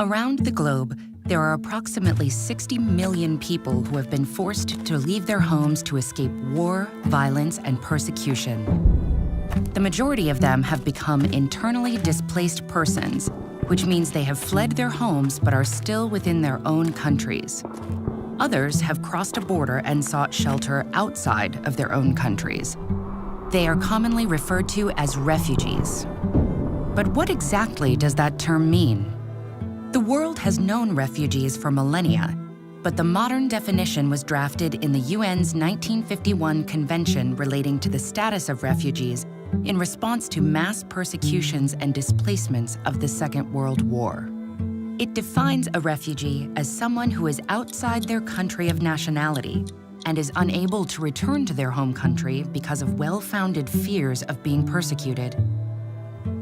Around the globe, there are approximately 60 million people who have been forced to leave their homes to escape war, violence, and persecution. The majority of them have become internally displaced persons, which means they have fled their homes but are still within their own countries. Others have crossed a border and sought shelter outside of their own countries. They are commonly referred to as refugees. But what exactly does that term mean? The world has known refugees for millennia, but the modern definition was drafted in the UN's 1951 Convention relating to the status of refugees in response to mass persecutions and displacements of the Second World War. It defines a refugee as someone who is outside their country of nationality and is unable to return to their home country because of well-founded fears of being persecuted.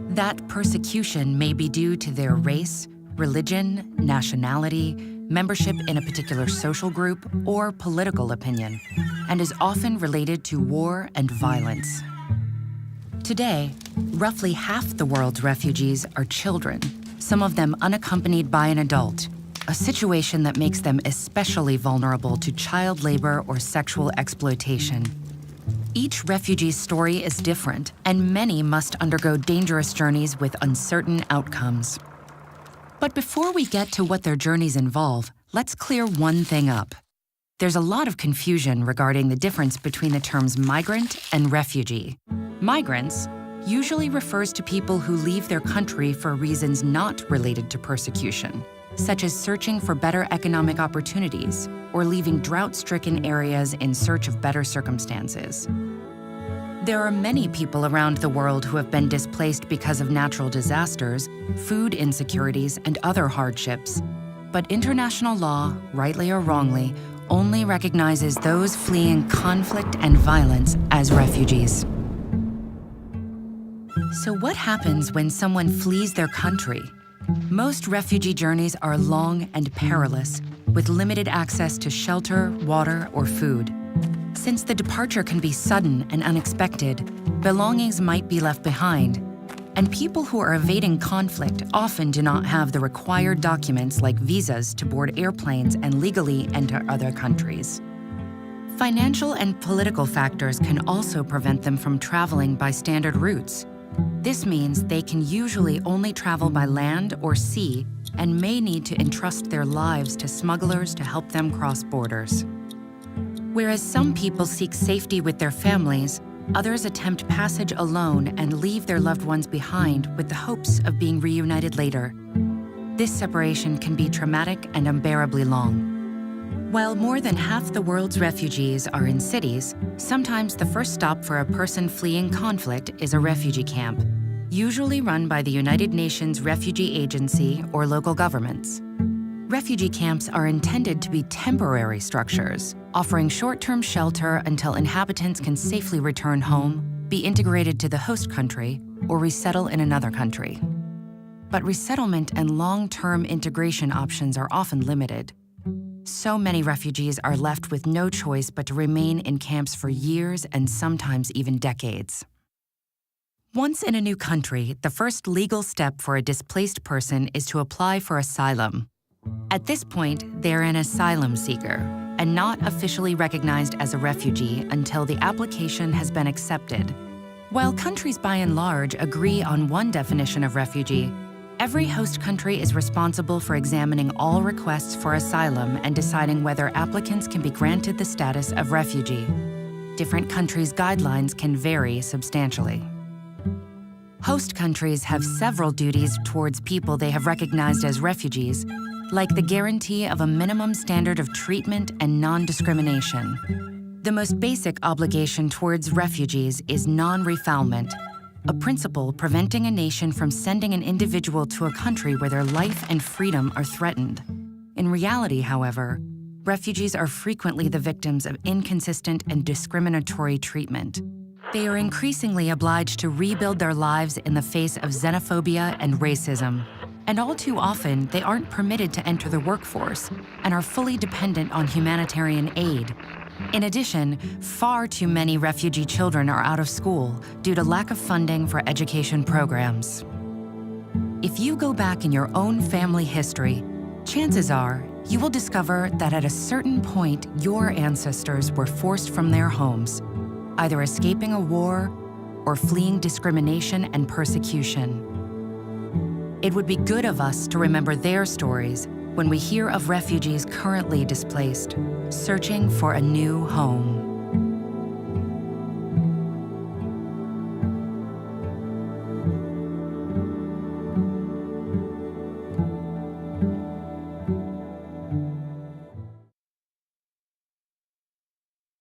That persecution may be due to their race, religion, nationality, membership in a particular social group, or political opinion, and is often related to war and violence. Today, roughly half the world's refugees are children, some of them unaccompanied by an adult, a situation that makes them especially vulnerable to child labor or sexual exploitation. Each refugee's story is different, and many must undergo dangerous journeys with uncertain outcomes. But before we get to what their journeys involve, let's clear one thing up. There's a lot of confusion regarding the difference between the terms migrant and refugee. Migrants usually refers to people who leave their country for reasons not related to persecution, such as searching for better economic opportunities or leaving drought-stricken areas in search of better circumstances. There are many people around the world who have been displaced because of natural disasters, food insecurities, and other hardships. But international law, rightly or wrongly, only recognizes those fleeing conflict and violence as refugees. So what happens when someone flees their country? Most refugee journeys are long and perilous, with limited access to shelter, water, or food. Since the departure can be sudden and unexpected, belongings might be left behind, and people who are evading conflict often do not have the required documents like visas to board airplanes and legally enter other countries. Financial and political factors can also prevent them from traveling by standard routes. This means they can usually only travel by land or sea and may need to entrust their lives to smugglers to help them cross borders. Whereas some people seek safety with their families, others attempt passage alone and leave their loved ones behind with the hopes of being reunited later. This separation can be traumatic and unbearably long. While more than half the world's refugees are in cities, sometimes the first stop for a person fleeing conflict is a refugee camp, usually run by the United Nations Refugee Agency or local governments. Refugee camps are intended to be temporary structures, offering short-term shelter until inhabitants can safely return home, be integrated to the host country, or resettle in another country. But resettlement and long-term integration options are often limited. So many refugees are left with no choice but to remain in camps for years and sometimes even decades. Once in a new country, the first legal step for a displaced person is to apply for asylum. At this point, they're an asylum seeker and not officially recognized as a refugee until the application has been accepted. While countries by and large agree on one definition of refugee, every host country is responsible for examining all requests for asylum and deciding whether applicants can be granted the status of refugee. Different countries' guidelines can vary substantially. Host countries have several duties towards people they have recognized as refugees, like the guarantee of a minimum standard of treatment and non-discrimination. The most basic obligation towards refugees is non-refoulement, a principle preventing a nation from sending an individual to a country where their life and freedom are threatened. In reality, however, refugees are frequently the victims of inconsistent and discriminatory treatment. They are increasingly obliged to rebuild their lives in the face of xenophobia and racism. And all too often, they aren't permitted to enter the workforce and are fully dependent on humanitarian aid. In addition, far too many refugee children are out of school due to lack of funding for education programs. If you go back in your own family history, chances are you will discover that at a certain point, your ancestors were forced from their homes, either escaping a war or fleeing discrimination and persecution. It would be good of us to remember their stories when we hear of refugees currently displaced, searching for a new home.